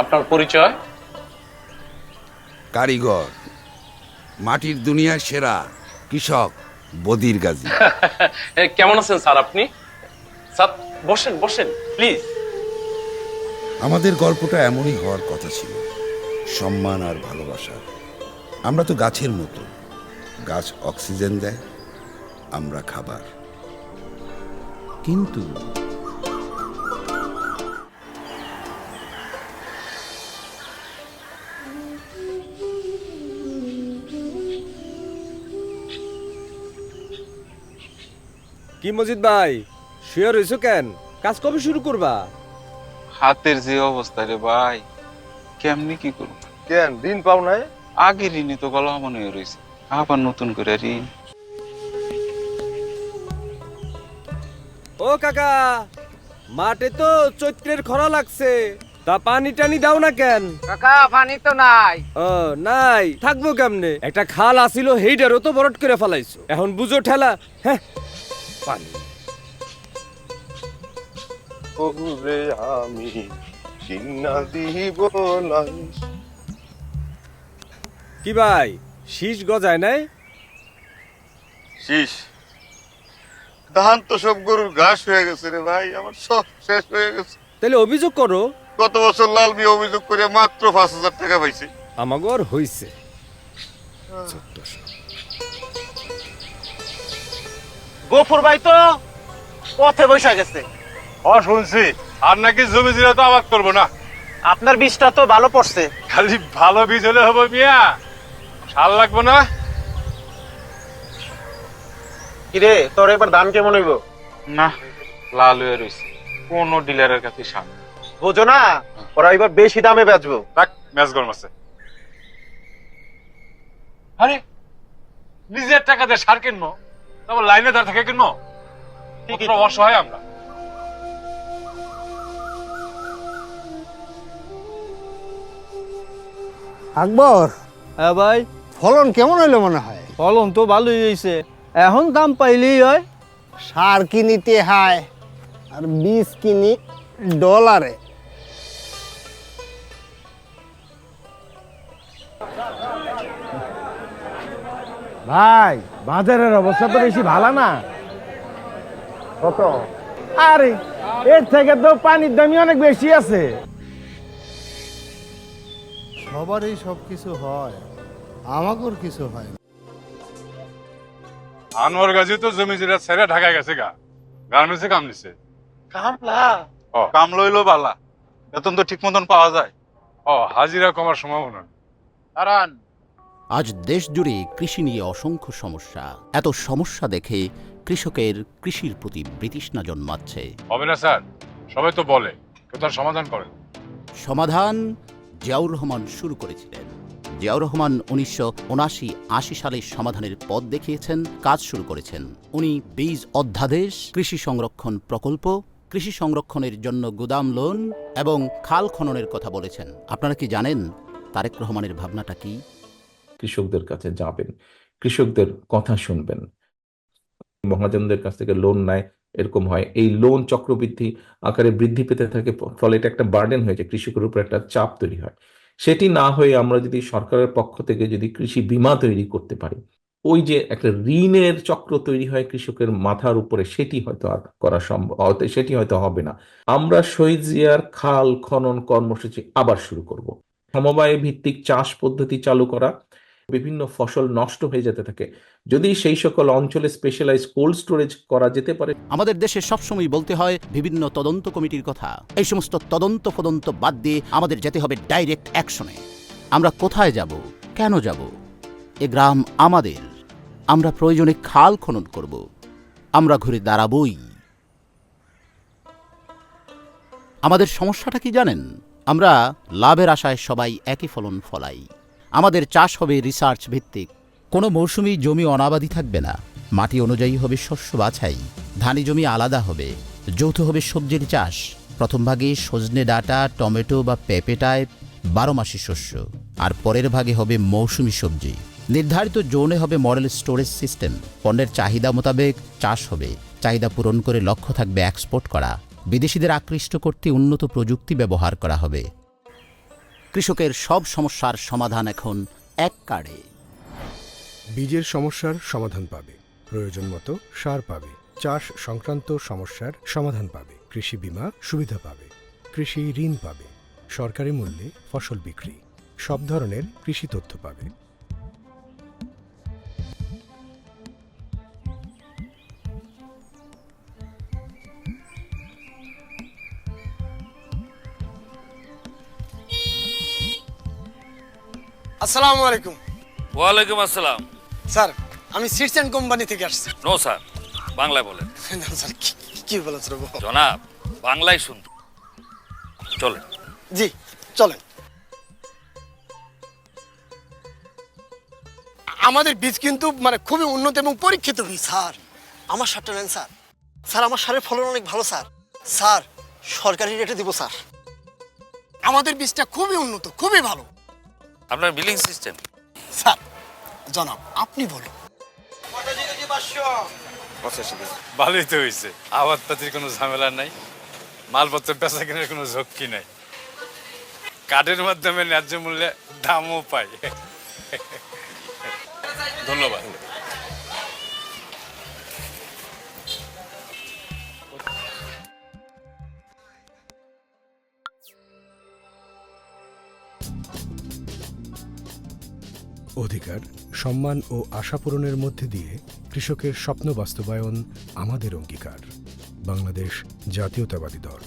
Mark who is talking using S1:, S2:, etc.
S1: আপনার পরিচয়?
S2: কারিগর, মাটির দুনিয়ার সেরা কৃষক বদির গাজী।
S1: কেমন আছেন স্যার আপনি? স্যার বসেন বসেন প্লিজ।
S2: আমাদের গল্পটা এমনই হওয়ার কথা ছিল, সম্মান আর ভালোবাসা। আমরা তো গাছের মতো, গাছ অক্সিজেন দেয়, আমরা খাবার। কিন্তু
S3: কি মজিদ ভাই, শুয়ে রইছো কেন? কাজ কবে শুরু করবা?
S4: হাতের যে অবস্থা রে ভাই, কেমনি কি করব?
S5: কেন দিন পাও নাই?
S4: আগে ঋণই তো গলা মনে হয়ে রয়েছে, আবার নতুন করে ঋণ।
S3: ও কাকা, মাঠে তো চৈত্রের খরা লাগছে, তা পানি টানি দাও না কেন?
S6: কাকা পানি তো নাই।
S3: ও নাই, থাকবো কেমনে? একটা খাল আসিল, হেইটারও তো বরট করে ফেলাইছো, এখন বুঝো ঠেলা। হ্যাঁ, পানি
S5: ওরে আমি চিন্না দিব না।
S3: কি ভাই, শীষ গজায় নাই?
S5: শীষ ধান তো সব গরুর ঘাস হয়ে গেছে রে ভাই, আমার সব শেষ হয়ে গেছে।
S3: তাহলে অভিযোগ করো।
S5: গত বছর লাল মিয়া অভিযোগ করে মাত্র 5,000 টাকা পাইছে।
S3: আমাগর হইছে।
S6: গফুর ভাই তো পথে বসে গেছে।
S5: শুনছি আর নাকি জমি জিরা তো আবাদ করবো না।
S6: আপনার বীজটা তো ভালো পড়ছে।
S5: খালি ভালো বীজ হলে হবে মিয়া, সার লাগবো না।
S6: কিরে তোর এবার দাম কেমন হইব?
S4: না, লাল হয়ে রয়েছে, কোন ডিলারের কাছে সামনে।
S6: বুঝো না, ওরা এবার বেশি দামে বেচবো।
S5: থাক, ম্যাচ গরম আছে। আরে নিজের টাকা দিয়ে সার কিনবো, তারপর লাইনে দাঁড় থেকে কিনবো? কত অসহায় আমরা।
S7: আকবর,
S8: হ্যাঁ ভাই,
S7: ফলন কেমন হইলো মনে হয়?
S8: ফলন তো ভালোই হয়েছে, এখন দাম পাইলেই হয়।
S7: সার কিনিতে হায় আর বীজ কিনি ডলারে।
S9: ভাই, বাজারের অবস্থা তো বেশি ভালো না।
S7: কত?
S9: আরে এর থেকে তো পানির দামই অনেক বেশি আছে।
S7: সবারই সব কিছু হয়, আমাকেও কিছু হয় না।
S5: আনোয়ার গাজী তো জমি জিরা ছেড়ে ঢাকায় গেছে গা, গার্মেন্টসে কাম নিছে।
S6: কামলা
S4: কাম লইলো বালা, বেতন তো ঠিক মতন পাওয়া যায়।
S5: হাজিরা কমার সম্ভাবনা।
S6: কারণ
S10: আজ দেশ জুড়ে কৃষি নিয়ে অসংখ্য সমস্যা। এত সমস্যা দেখে কৃষকের কৃষির প্রতি বিতৃষ্ণা জন্মাচ্ছে।
S5: হবে না স্যার, সবাই তো বলে, কেউ তার সমাধান করে।
S10: সমাধান জিয়াউর রহমান শুরু করেছিলেন। জিয়াউর রহমান 1979-80 সালে সমাধানের পথ দেখিয়েছেন, কাজ শুরু করেছেন। উনি বীজ অধ্যাদেশ, কৃষি সংরক্ষণ প্রকল্প, কৃষি সংরক্ষণের জন্য গুদাম লোন এবং খাল খননের কথা বলেছেন। আপনারা কি জানেন তারেক রহমানের ভাবনাটা কি?
S11: কৃষকদের কাছে যাবেন, কৃষকদের কথা শুনবেন। মহাজনদের কাছ থেকে লোন নেয়, এরকম হয়, এই লোন চক্রবৃদ্ধি আকারে বৃদ্ধি পেতে থাকে, ফলে এটা একটা বার্ডেন হয়েছে, কৃষকের উপর একটা চাপ তৈরি হয়। সেটি না হয়ে আমরা যদি সরকারের পক্ষ থেকে যদি কৃষি বীমা তৈরি করতে পারি, ওই যে একটা ঋণের চক্র তৈরি হয় কৃষকের মাথার উপরে, সেটি হয়তো আর করা সম্ভব, সেটি হয়তো হবে না। আমরা শহীদ জিয়ার খাল খনন কর্মসূচি আবার শুরু করব। সমবায় ভিত্তিক চাষ পদ্ধতি চালু করা, বিভিন্ন ফসল নষ্ট হয়ে যেতে থাকে, যদি সেই সকল অঞ্চলে স্পেশালাইজ কোল্ড স্টোরেজ করা যেতে পারে।
S10: আমাদের দেশে সবসময় বলতে হয় বিভিন্ন তদন্ত কমিটির কথা। এই সমস্ত তদন্ত ফদন্ত বাদ দিয়ে আমাদের যেতে হবে ডাইরেক্ট অ্যাকশনে। আমরা কোথায় যাব, কেন যাব? এ গ্রাম আমাদের, আমরা প্রয়োজনে খাল খনন করব, আমরা ঘুরে দাঁড়াবই। আমাদের সমস্যাটা কি জানেন? আমরা লাভের আশায় সবাই একই ফলন ফলাই। আমাদের চাষ হবে রিসার্চ ভিত্তিক। কোনো মৌসুমি জমি অনাবাদি থাকবে না, মাটি অনুযায়ী হবে শস্য বাছাই। ধানি জমি আলাদা হবে, যৌথ হবে সবজির চাষ। প্রথম ভাগে সজনে ডাঁটা, টমেটো বা পেঁপেটায় 12 মাসি শস্য, আর পরের ভাগে হবে মৌসুমি সবজি। নির্ধারিত জোনে হবে মডেল স্টোরেজ সিস্টেম। পণ্যের চাহিদা মোতাবেক চাষ হবে, চাহিদা পূরণ করে লক্ষ্য থাকবে এক্সপোর্ট করা। বিদেশিদের আকৃষ্ট করতে উন্নত প্রযুক্তি ব্যবহার করা হবে। কৃষকের সব সমস্যার সমাধান এখন এক কার্ডে।
S12: বীজের সমস্যার সমাধান পাবে, প্রয়োজন মতো সার পাবে, চাষ সংক্রান্ত সমস্যার সমাধান পাবে, কৃষি বীমা সুবিধা পাবে, কৃষি ঋণ পাবে, সরকারি মূল্যে ফসল বিক্রি, সব ধরনের কৃষি তথ্য পাবে।
S9: আসসালামু আলাইকুম।
S5: ওয়ালাইকুম আসসালাম।
S9: স্যার আমি সিটস অ্যান্ড কোম্পানি থেকে আসছি।
S5: নো স্যার, বাংলায় বলেন।
S9: না স্যার কি বলেছেন?
S5: জনাব, বাংলায় শুনতে চলেন।
S9: জি চলেন। আমাদের বীজ কিন্তু মানে খুবই উন্নত এবং পরীক্ষিত বীজ। স্যার আমার সারটা নেন স্যার। স্যার আমার সারের ফলন অনেক ভালো স্যার। স্যার সরকারি রেটে দিব স্যার। আমাদের বীজটা খুবই উন্নত, খুবই ভালো।
S5: আপনার বিলিং সিস্টেম?
S9: স্যার জনাব আপনি বলুন।
S5: ভালোই তো হয়েছে, আবাদপাতির কোনো ঝামেলা নাই, মালপত্র বেচা কেনার কোনো ঝক্কি নাই, কার্ডের মাধ্যমে ন্যায্য মূল্যে দামও পাই। ধন্যবাদ।
S12: অধিকার, সম্মান ও আশা পূরণের মধ্যে দিয়ে কৃষকের স্বপ্ন বাস্তবায়ন আমাদের অঙ্গীকার। বাংলাদেশ জাতীয়তাবাদী দল।